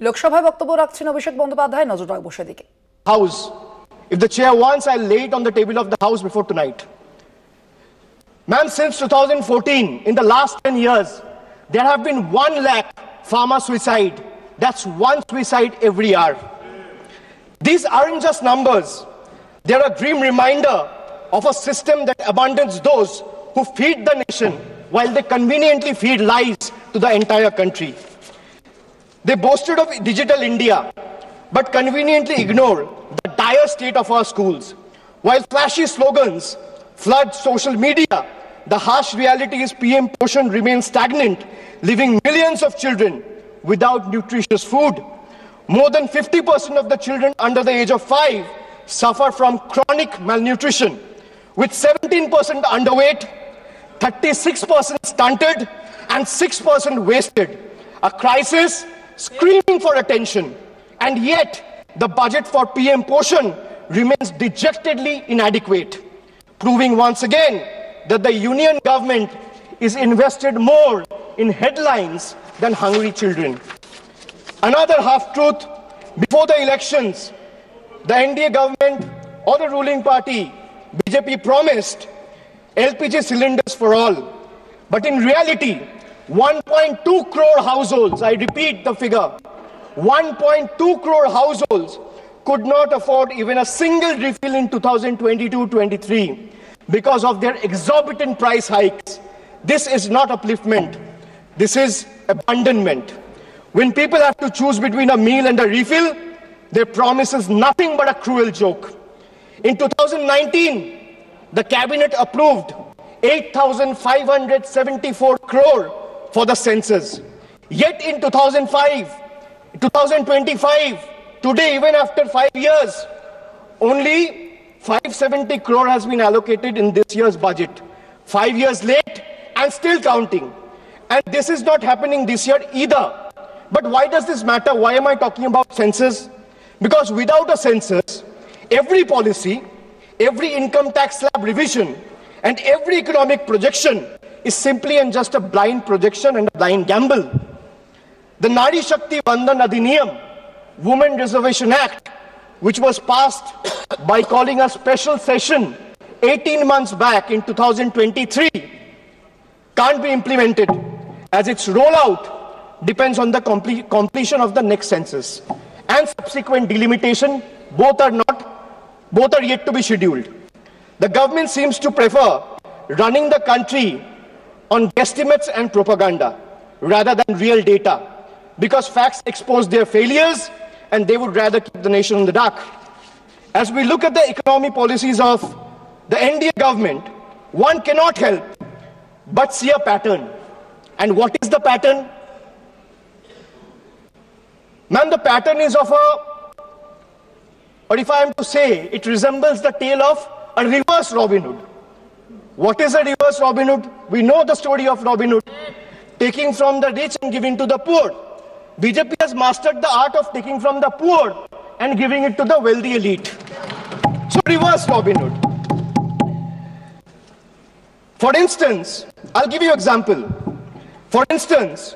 লোকসভায় বক্তব্য রাখছেন অভিষেক বন্দ্যোপাধ্যায়, নজর রাখবো সেদিকে। House, if the chair wants, I'll lay it on the table of the House before tonight. Ma'am, since 2014, in the last 10 years, there have been 1 lakh farmer suicide. That's 1 suicide every hour. These aren't just numbers. They're a grim reminder of a system that abandons those who feed the nation while they conveniently feed lies to the entire country. They boasted of digital India, but conveniently ignore the dire state of our schools. While flashy slogans flood social media, the harsh reality is PM Poshan remains stagnant, leaving millions of children without nutritious food. More than 50% of the children under the age of 5 suffer from chronic malnutrition, with 17% underweight, 36% stunted, and 6% wasted. A crisis screaming for attention, and yet the budget for PM Poshan remains dejectedly inadequate, proving once again that the union government is invested more in headlines than hungry children. Another half-truth: before the elections, the NDA government or the ruling party, BJP, promised LPG cylinders for all. But in reality, 1.2 crore households, I repeat the figure, 1.2 crore households could not afford even a single refill in 2022-23 because of their exorbitant price hikes. This is not upliftment. This is abandonment. When people have to choose between a meal and a refill, their promise is nothing but a cruel joke. In 2019, the cabinet approved 8,574 crore for the census. Yet in 2025, today, even after 5 years, only 570 crore has been allocated in this year's budget. 5 years late and still counting. And this is not happening this year either. But why does this matter? Why am I talking about census? Because without a census, every policy, every income tax slab revision, and every economic projection is simply and just a blind projection and a blind gamble. The Nari Shakti Vandan Adhiniyam, Women Reservation Act, which was passed by calling a special session 18 months back in 2023, can't be implemented as its rollout depends on the completion of the next census and subsequent delimitation. Both are yet to be scheduled. The government seems to prefer running the country on guesstimates and propaganda rather than real data, because facts expose their failures and they would rather keep the nation in the dark. As we look at the economic policies of the NDA government, one cannot help but see a pattern. And what is the pattern? Ma'am, the pattern is of a, or if I am to say, it resembles the tale of a reverse Robin Hood. What is a reverse Robin Hood? We know the story of Robin Hood, taking from the rich and giving to the poor. BJP has mastered the art of taking from the poor and giving it to the wealthy elite. So reverse Robin Hood. For instance, I'll give you an example. For instance,